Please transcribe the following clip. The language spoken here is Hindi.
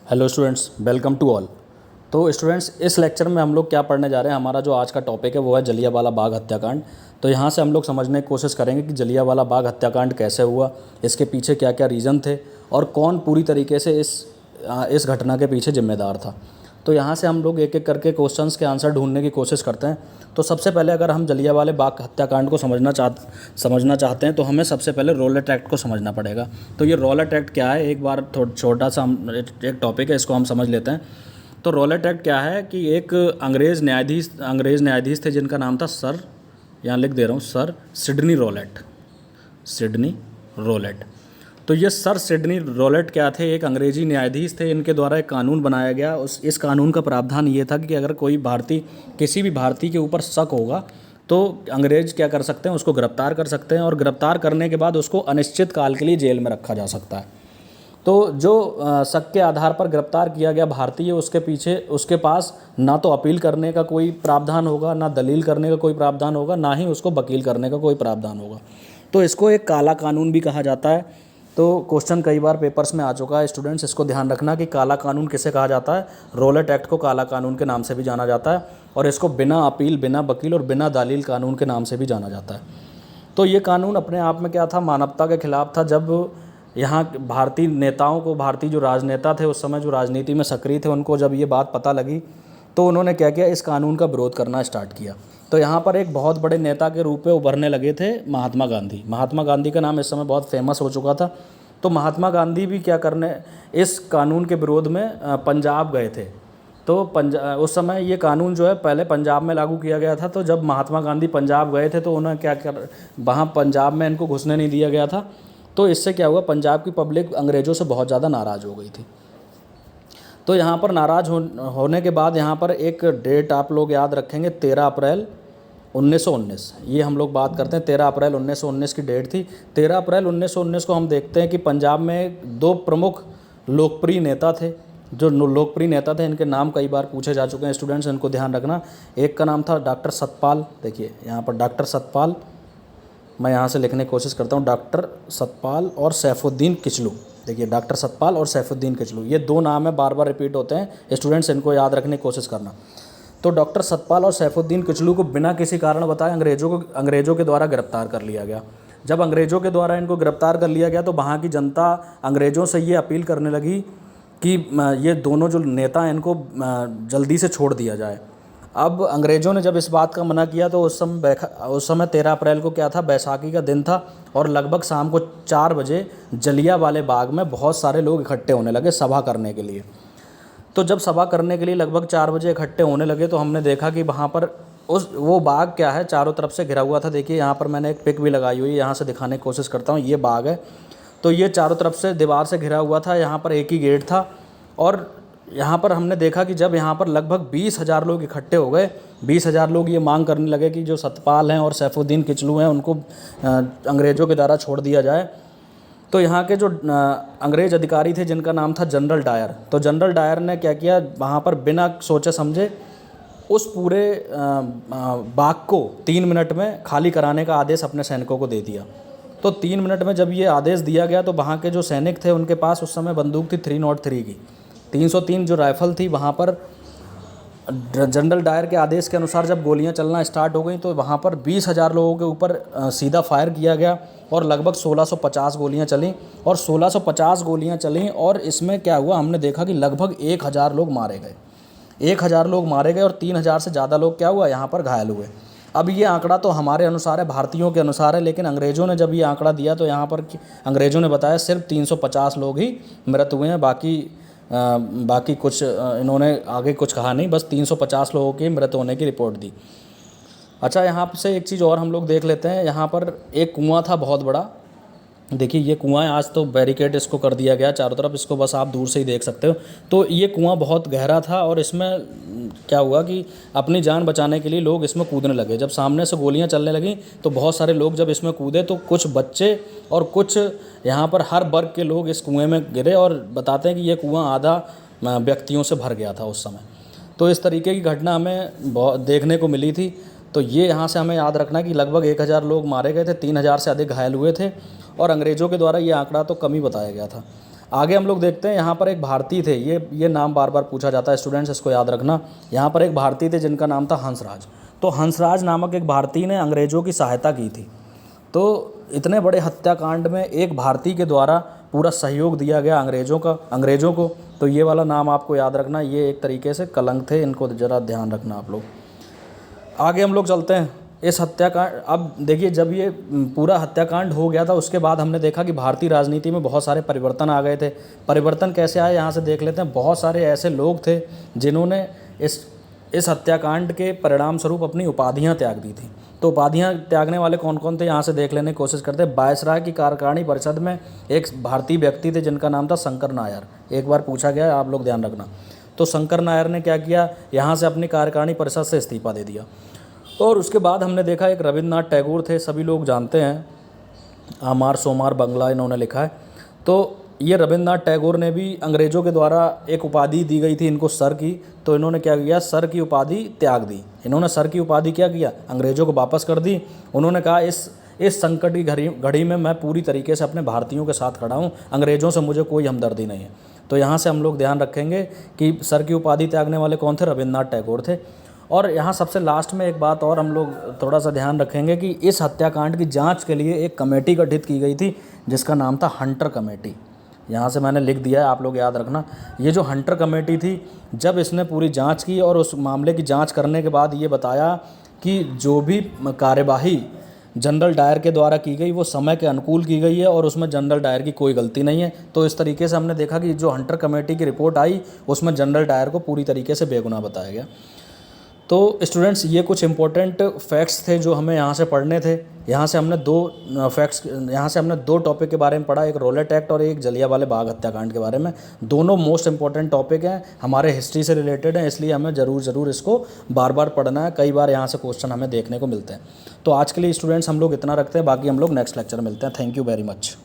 Hello students, welcome to all. तो स्टूडेंट्स, इस लेक्चर में हम लोग क्या पढ़ने जा रहे हैं, हमारा जो आज का टॉपिक है वो है जलियांवाला बाग हत्याकांड। तो यहाँ से हम लोग समझने की कोशिश करेंगे कि जलियांवाला बाग हत्याकांड कैसे हुआ, इसके पीछे क्या क्या रीज़न थे और कौन पूरी तरीके से इस घटना के पीछे जिम्मेदार था। तो यहाँ से हम लोग एक एक करके क्वेश्चंस के आंसर ढूंढने की कोशिश करते हैं। तो सबसे पहले अगर हम जलियांवाला बाग हत्याकांड को समझना चाहते हैं तो हमें सबसे पहले रॉलेट एक्ट को समझना पड़ेगा। तो ये रॉलेट एक्ट क्या है, एक बार छोटा सा एक टॉपिक है, इसको हम समझ लेते हैं। तो रॉलेट एक्ट क्या है कि एक अंग्रेज़ न्यायाधीश थे जिनका नाम था सर, यहाँ लिख दे रहा हूँ, सर सिडनी रॉलेट। तो ये सर सिडनी रॉलेट क्या थे, एक अंग्रेजी न्यायाधीश थे। इनके द्वारा एक कानून बनाया गया। इस कानून का प्रावधान ये था कि अगर कोई भारतीय किसी भी भारतीय के ऊपर शक होगा तो अंग्रेज क्या कर सकते हैं, उसको गिरफ्तार कर सकते हैं और गिरफ्तार करने के बाद उसको अनिश्चित काल के लिए जेल में रखा जा सकता है। तो जो शक के आधार पर गिरफ्तार किया गया भारतीय, उसके पास ना तो अपील करने का कोई प्रावधान होगा, ना दलील करने का कोई प्रावधान होगा, ना ही उसको वकील करने का कोई प्रावधान होगा। तो इसको एक काला कानून भी कहा जाता है। तो क्वेश्चन कई बार पेपर्स में आ चुका है स्टूडेंट्स, इसको ध्यान रखना कि काला कानून किसे कहा जाता है। रॉलेट एक्ट को काला कानून के नाम से भी जाना जाता है और इसको बिना अपील, बिना वकील और बिना दलील कानून के नाम से भी जाना जाता है। तो ये कानून अपने आप में क्या था, मानवता के खिलाफ था। जब यहाँ भारतीय नेताओं को, भारतीय जो राजनेता थे उस समय, जो राजनीति में सक्रिय थे, उनको जब ये बात पता लगी तो उन्होंने क्या किया, इस कानून का विरोध करना स्टार्ट किया। तो यहाँ पर एक बहुत बड़े नेता के रूप में उभरने लगे थे महात्मा गांधी का नाम इस समय बहुत फेमस हो चुका था। तो महात्मा गांधी भी क्या करने, इस कानून के विरोध में पंजाब गए थे। तो उस समय ये कानून जो है पहले पंजाब में लागू किया गया था। तो जब महात्मा गांधी पंजाब गए थे तो उन्हें वहाँ पंजाब में इनको घुसने नहीं दिया गया था। तो इससे क्या हुआ, पंजाब की पब्लिक अंग्रेज़ों से बहुत ज़्यादा नाराज़ हो गई थी। तो यहाँ पर नाराज़ होने के बाद यहाँ पर एक डेट आप लोग याद रखेंगे, 13 अप्रैल 1919। ये हम लोग बात करते हैं, 13 अप्रैल 1919 की डेट थी। 13 अप्रैल 1919 को हम देखते हैं कि पंजाब में दो प्रमुख लोकप्रिय नेता थे। इनके नाम कई बार पूछे जा चुके हैं स्टूडेंट्स, इनको ध्यान रखना। एक का नाम था डॉक्टर सतपाल, देखिए यहाँ पर डॉक्टर सतपाल, मैं यहाँ से लिखने की कोशिश करता हूँ, डॉक्टर सतपाल और सैफुद्दीन किचलू। देखिए डॉक्टर सतपाल और सैफुद्दीन किचलू, ये दो नाम है, बार बार रिपीट होते हैं स्टूडेंट्स, इनको याद रखने की कोशिश करना। तो डॉक्टर सतपाल और सैफुद्दीन किचलू को बिना किसी कारण बताए अंग्रेज़ों के द्वारा गिरफ्तार कर लिया गया। जब अंग्रेज़ों के द्वारा इनको गिरफ्तार कर लिया गया तो वहाँ की जनता अंग्रेज़ों से ये अपील करने लगी कि ये दोनों जो नेता हैं इनको जल्दी से छोड़ दिया जाए। अब अंग्रेज़ों ने जब इस बात का मना किया तो उस समय 13 अप्रैल को क्या था, बैसाखी का दिन था और लगभग शाम को 4 बजे जलियांवाला बाग में बहुत सारे लोग इकट्ठे होने लगे सभा करने के लिए। तो जब सभा करने के लिए लगभग 4 बजे इकट्ठे होने लगे तो हमने देखा कि वहाँ पर वो बाग क्या है, चारों तरफ से घिरा हुआ था। देखिए यहाँ पर मैंने एक पिक भी लगाई हुई है, यहाँ से दिखाने की कोशिश करता हूँ, ये बाग है। तो ये चारों तरफ से दीवार से घिरा हुआ था, यहाँ पर एक ही गेट था। और यहाँ पर हमने देखा कि जब यहाँ पर लगभग 20,000 लोग इकट्ठे हो गए, 20,000 लोग ये मांग करने लगे कि जो सतपाल हैं और सैफुद्दीन किचलू हैं उनको अंग्रेज़ों के द्वारा छोड़ दिया जाए। तो यहाँ के जो अंग्रेज़ अधिकारी थे जिनका नाम था जनरल डायर, तो जनरल डायर ने क्या किया, वहाँ पर बिना सोचे समझे उस पूरे बाग को 3 मिनट में खाली कराने का आदेश अपने सैनिकों को दे दिया। तो 3 मिनट में जब ये आदेश दिया गया तो वहाँ के जो सैनिक थे उनके पास उस समय बंदूक थी 303 की, 303 जो राइफ़ल थी। वहाँ पर जनरल डायर के आदेश के अनुसार जब गोलियां चलना स्टार्ट हो गई तो वहाँ पर 20,000 लोगों के ऊपर सीधा फायर किया गया और लगभग 1650 गोलियां चलीं। और 1650 गोलियां चलीं और इसमें क्या हुआ, हमने देखा कि लगभग 1,000 लोग मारे गए, 1,000 लोग मारे गए और 3,000 से ज़्यादा लोग क्या हुआ, यहाँ पर घायल हुए। अब ये आंकड़ा तो हमारे अनुसार है, भारतीयों के अनुसार है, लेकिन अंग्रेज़ों ने जब ये आंकड़ा दिया तो यहाँ पर अंग्रेज़ों ने बताया सिर्फ 350 लोग ही मृत हुए हैं, बाकी कुछ इन्होंने आगे कुछ कहा नहीं, बस 350 लोगों के मृत होने की रिपोर्ट दी। अच्छा, यहाँ से एक चीज़ और हम लोग देख लेते हैं। यहाँ पर एक कुआं था बहुत बड़ा, देखिए ये कुआं है, आज तो बैरिकेड इसको कर दिया गया चारों तरफ, इसको बस आप दूर से ही देख सकते हो। तो ये कुआं बहुत गहरा था और इसमें क्या हुआ कि अपनी जान बचाने के लिए लोग इसमें कूदने लगे। जब सामने से गोलियां चलने लगीं तो बहुत सारे लोग जब इसमें कूदे तो कुछ बच्चे और कुछ यहाँ पर हर वर्ग के लोग इस कुएँ में गिरे और बताते हैं कि ये कुआँ आधा व्यक्तियों से भर गया था उस समय। तो इस तरीके की घटना हमें बहुत देखने को मिली थी। तो ये यहाँ से हमें याद रखना कि लगभग 1,000 लोग मारे गए थे, 3,000 से अधिक घायल हुए थे और अंग्रेज़ों के द्वारा ये आंकड़ा तो कम ही बताया गया था। आगे हम लोग देखते हैं, यहाँ पर एक भारतीय थे, ये नाम बार बार पूछा जाता है स्टूडेंट्स, इसको याद रखना। यहाँ पर एक भारतीय थे जिनका नाम था हंसराज। तो हंसराज नामक एक भारतीय ने अंग्रेज़ों की सहायता की थी। तो इतने बड़े हत्याकांड में एक भारतीय के द्वारा पूरा सहयोग दिया गया अंग्रेज़ों को। तो ये वाला नाम आपको याद रखना, ये एक तरीके से कलंक थे, इनको ज़रा ध्यान रखना आप लोग। आगे हम लोग चलते हैं। इस हत्याकांड, अब देखिए जब ये पूरा हत्याकांड हो गया था उसके बाद हमने देखा कि भारतीय राजनीति में बहुत सारे परिवर्तन आ गए थे। परिवर्तन कैसे आए यहाँ से देख लेते हैं। बहुत सारे ऐसे लोग थे जिन्होंने इस हत्याकांड के परिणाम स्वरूप अपनी उपाधियाँ त्याग दी थी। तो उपाधियाँ त्यागने वाले कौन कौन थे यहाँ से देख लेने की कोशिश करते हैं। वायसराय की कार्यकारिणी परिषद में एक भारतीय व्यक्ति थे जिनका नाम था शंकर नायर। एक बार पूछा गया है, आप लोग ध्यान रखना। तो शंकर नायर ने क्या किया, यहाँ से अपनी कार्यकारिणी परिषद से इस्तीफा दे दिया। और उसके बाद हमने देखा एक रविन्द्रनाथ टैगोर थे, सभी लोग जानते हैं, आमार सोमार बंगला इन्होंने लिखा है। तो ये रविन्द्रनाथ टैगोर ने भी अंग्रेज़ों के द्वारा एक उपाधि दी गई थी इनको सर की, तो इन्होंने क्या किया, सर की उपाधि त्याग दी। इन्होंने सर की उपाधि क्या किया, अंग्रेज़ों को वापस कर दी। उन्होंने कहा इस संकट की घड़ी में मैं पूरी तरीके से अपने भारतीयों के साथ खड़ा हूँ, अंग्रेज़ों से मुझे कोई हमदर्दी नहीं है। तो यहाँ से हम लोग ध्यान रखेंगे कि सर की उपाधि त्यागने वाले कौन थे, रविन्द्रनाथ टैगोर थे। और यहाँ सबसे लास्ट में एक बात और हम लोग थोड़ा सा ध्यान रखेंगे कि इस हत्याकांड की जांच के लिए एक कमेटी गठित की गई थी जिसका नाम था हंटर कमेटी। यहाँ से मैंने लिख दिया है, आप लोग याद रखना। ये जो हंटर कमेटी थी, जब इसने पूरी जांच की और उस मामले की जांच करने के बाद ये बताया कि जो भी कार्यवाही जनरल डायर के द्वारा की गई वो समय के अनुकूल की गई है और उसमें जनरल डायर की कोई गलती नहीं है। तो इस तरीके से हमने देखा कि जो हंटर कमेटी की रिपोर्ट आई उसमें जनरल डायर को पूरी तरीके से बेगुनाह बताया गया। तो स्टूडेंट्स, ये कुछ इंपॉर्टेंट फैक्ट्स थे जो हमें यहाँ से पढ़ने थे। यहाँ से हमने दो टॉपिक के बारे में पढ़ा, एक रोलेट एक्ट और एक जलियांवाला बाग हत्याकांड के बारे में। दोनों मोस्ट इंपॉर्टेंट टॉपिक हैं, हमारे हिस्ट्री से रिलेटेड हैं, इसलिए हमें ज़रूर इसको बार बार पढ़ना है। कई बार यहाँ से क्वेश्चन हमें देखने को मिलते हैं। तो आज के लिए स्टूडेंट्स हम लोग इतना रखते हैं, बाकी हम लोग नेक्स्ट लेक्चर में मिलते हैं। Thank you very much.